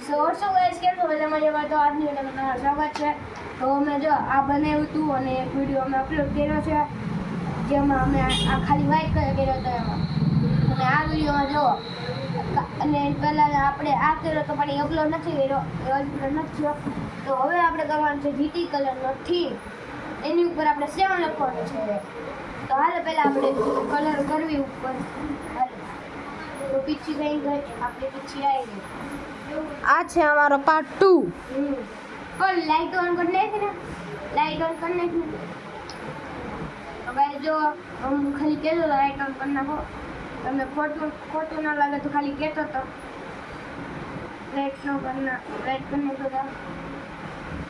So guys કેમ છો બધા મજામાં? તો આજની વિડીયોમાં તમારું સ્વાગત છે. તો અમે જો આ બનાવ્યું હતું અને એક વિડીયો અમે અપલોડ કર્યો છે જેમાં અમે આ ખાલી વ્હાઈટ કલર કર્યો હતો એમાં. અને આ વિડીયોમાં જો અને પહેલાં આપણે આ કર્યો તો પણ એ અપલોડ નથી કર્યો, એ અપલોડ નથી થયો. તો હવે આપણે કરવાનું છે જીટી કલરનો થીમ. એની ઉપર આપણે 7 લખવાનું છે. તો હાલ પહેલાં આપણે કલર કરવી ઉપર. તો પીછી ગઈ આપણે પીછી આવી ગઈ. આ છે અમારો પાર્ટ 2. પણ લાઈટ ઓન કરી નાખી ને, લાઈટ ઓન કરી નાખી. હવે જો હું ખાલી કહેતો તો લાઈટ ઓન કરી નાખો. તમને ખોટું ના લાગે તો ખાલી કહેતો તો લાઈટ નો કરી નાખો, લાઈટ કરી નાખો તો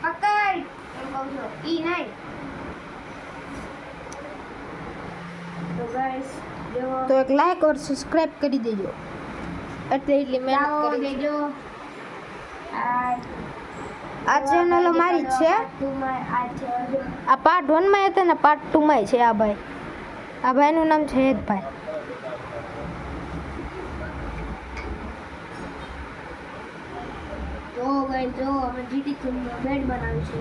પકડ એમ કહું છું ઈ નહીં. તો ગાઈસ જો તો એક લાઈક और સબસ્ક્રાઇબ કરી દેજો. એટલી મહેનત કરી દેજો. આ ચેનલ અમારી જ છે. આ પાર્ટ 1 માં હતા ને પાર્ટ 2 માં છે. આ ભાઈનું નામ છે હેતભાઈ. તો ગાઈસ જો અમે જીટી થીમ નો બેડ બનાવી છે.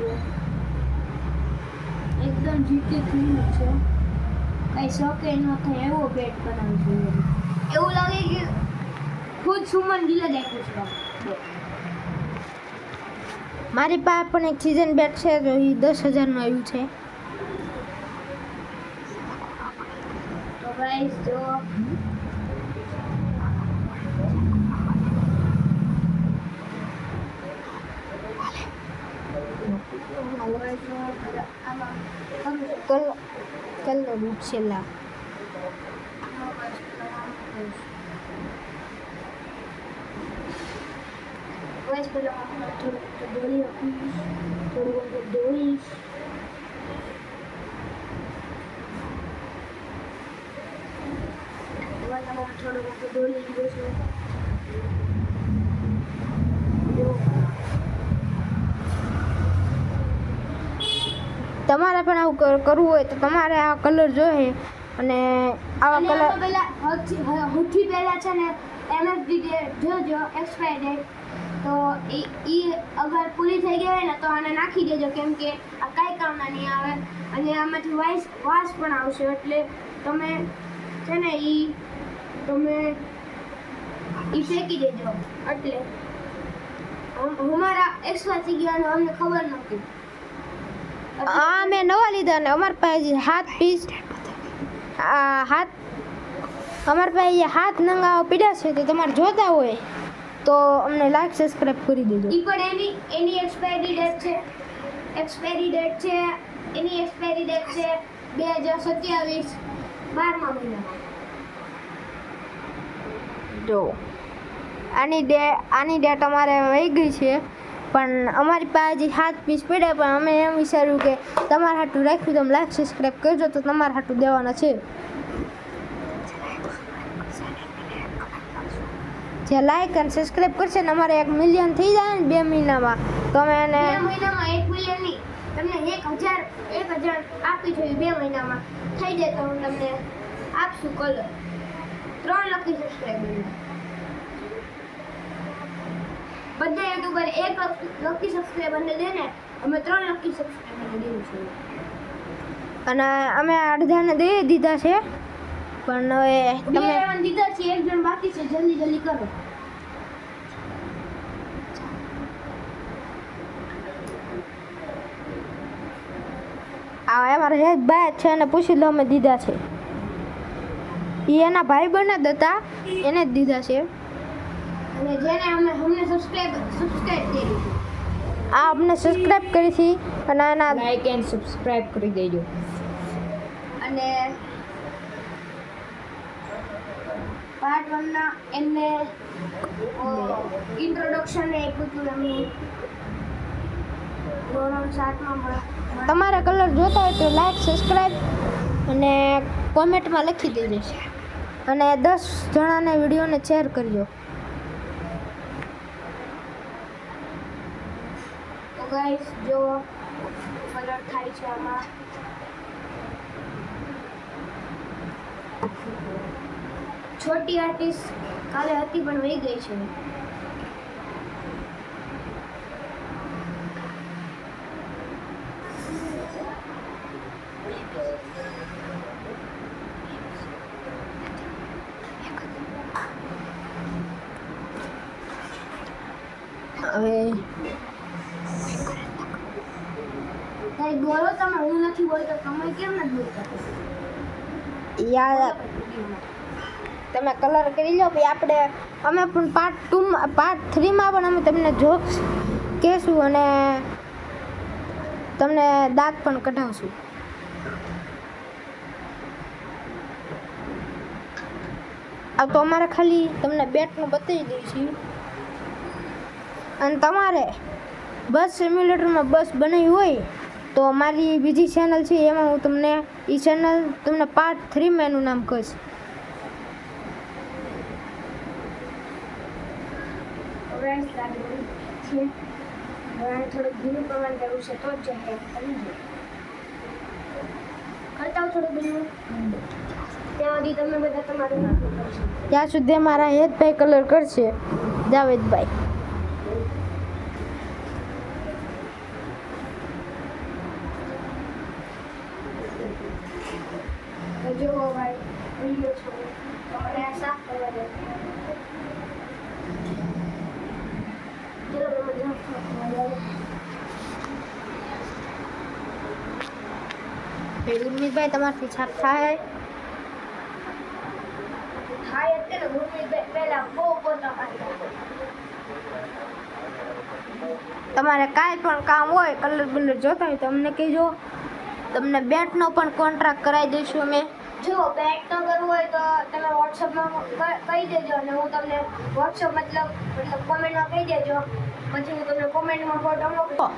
એકદમ જીટી થીમ છે. કઈ શોકે ન થાય એવો બેડ બનાવી છે. એવું લાગે કે ખુદ સુમન ગિલે દેખ્યું છે. મારી પાસે પણ એક સીઝન બેટ છે તો એ 10,000 નું આવ્યું છે. તો ગાઈસ જો કલર રૂપ છેલ્લા ગાઈસ પેલા થોડું દોરી રાખીશ, થોડું દોરીશ. થોડું દોરી લીધું છે. તમારે પણ આવું કરવું હોય તો તમારે આ કલર જોઈએ અને આવા કલર પહેલા સૌથી પહેલા છે ને એમએફડી ડેટ જોજો, એક્સપાયર ડેટ. તો એ અગર પૂરી થઈ ગઈ હોય ને તો આને નાખી દેજો, કેમ કે આ કાંઈ કામના નહીં આવે અને આમાંથી વાસ પણ આવશે. એટલે તમે છે ને તમે ફેંકી દેજો. એટલે અમારા એક્સપાયર થઈ ગયા અને અમને ખબર નહોતી. આ મેં નવા લીધા ને અમારી પાસે 7 પીસ અમારી પાસે 7 નંગા પીડા છે. તો તમારે જોતા હોય તો અમને લાઈક સબસ્ક્રાઇબ કરી દેજો. ઈ પણ એની એક્સપાયરી ડેટ છે. એક્સપાયરી ડેટ છે એની એક્સપાયરી ડેટ છે 2027 12મા મહિનામાં. જો આની ડેટ અમારે વહી ગઈ છે, પણ અમારી પાસે 7 પીસ પડ્યા. પણ અમે એમ વિચાર્યું કે તમારા હાટું રાખ્યું, તમે લાઈક સબસ્ક્રાઇબ કરજો તો તમારા હાટું દેવાના છે. જે લાઈક અને સબસ્ક્રાઇબ કરશે ને અમારે 1 મિલિયન થઈ જાય ને 2 મહિનામાં તો અમે એને 2 મહિનામાં 1 મિલિયન નહીં, તમને 1000 આપી જોઈએ. 2 મહિનામાં થઈ જાય તો હું તમને આપશું કલર 3 લખી સબસ્ક્રાઇબર. બધા યુટ્યુબર 1 લકી સબસ્ક્રાઇબરને દે ને અમે 3 લકી સબસ્ક્રાઇબરને દઈએ છીએ. અને અમે અડધાને દઈ દીધા છે, પણ હવે તમે દીધા છે. 1 જણ બાકી છે, જલ્દી કરો. આ અમારા હેત ભાઈ છે એને પૂછી લો, અમે દીધા છે. એ એના ભાઈ બના જ હતા, એને જ દીધા છે. અને જેને અમને સબસ્ક્રાઇબ કરી આ અમને સબસ્ક્રાઇબ કરી હતી અને એના લાઈક એન્ડ સબસ્ક્રાઇબ કરી દેજો. અને પાર્ટ 1 ના એમને ઇન્ટ્રોડક્શન ને આપ્યું હતું. એમને ધોરણ 7 માં તમારે કલર જોતા હોય તો લાઈક સબસ્ક્રાઇબ અને કોમેન્ટમાં લખી દેજો અને 10 જણાને વિડીયોને શેર કરજો. તો ગાઈસ જો કલર થાય છે આમાં. છોટી આર્ટિસ્ટ કાલે હતી પણ વહી ગઈ છે. હવે કઈ બોલો તમે, હું નથી બોલતો, તમે કેમ નથી બોલતા? યાર તમે કલર કરી લો પછી આપણે અમે પણ પાર્ટ 3માં પણ અમે તમને જોક્સ કહેશું અને તમને દાંત પણ કઢાવશું. આ તો અમારે ખાલી તમને બેટનું બતાવી દઈશું અને તમારે બસ સિમ્યુલેટરમાં બસ બનાવી હોય તો મારી બીજી ચેનલ છે એમાં હું તમને એ ચેનલ તમને પાર્ટ 3માં એનું નામ કહીશ. હવે લાગે છે હવે થોડું ધીરું પ્રમાણ કરવું છે તો જ જાય કરી દો. કરતા હો થોડું ધીરું, ત્યાં સુધી તમે બધા તમારું નાખો કરશો. ત્યાં સુધી મારા હેતભાઈ કલર કરશે, જાવેદભાઈ. તો જો ભાઈ વિડીયો છો તમારે આ સાફ કરવા દે. ચલો તમે જાઓ સાફ કરવા દે. ઉર્મિતભાઈ તમારથી છાપ થાય થાય અત્યારે ગુરમીતભાઈ પહેલા બહુ પોતા પાડતા. તમારે કાંઈ પણ કામ હોય કલર બલર જોતા હોય તો અમને કહેજો, તમને બેટનો પણ કોન્ટ્રાક્ટ કરાવી દઈશું અમે. જો બેટ ન કરવું હોય તો તમે વોટ્સઅપમાં કહી દેજો અને હું તમને વોટ્સઅપ મતલબ કોમેન્ટમાં કહી દેજો, પછી હું તમને કોમેન્ટમાં ફોટો મોકલું.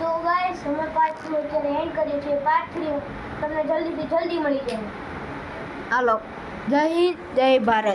તો ગાઈસ અમે પાર્ટ 2 અત્યારે એન્ડ કરીએ છીએ. પાર્ટ 3 તમને જલ્દીથી જલ્દી મળી જાય. હાલો, જય હિન્દ, જય ભારત.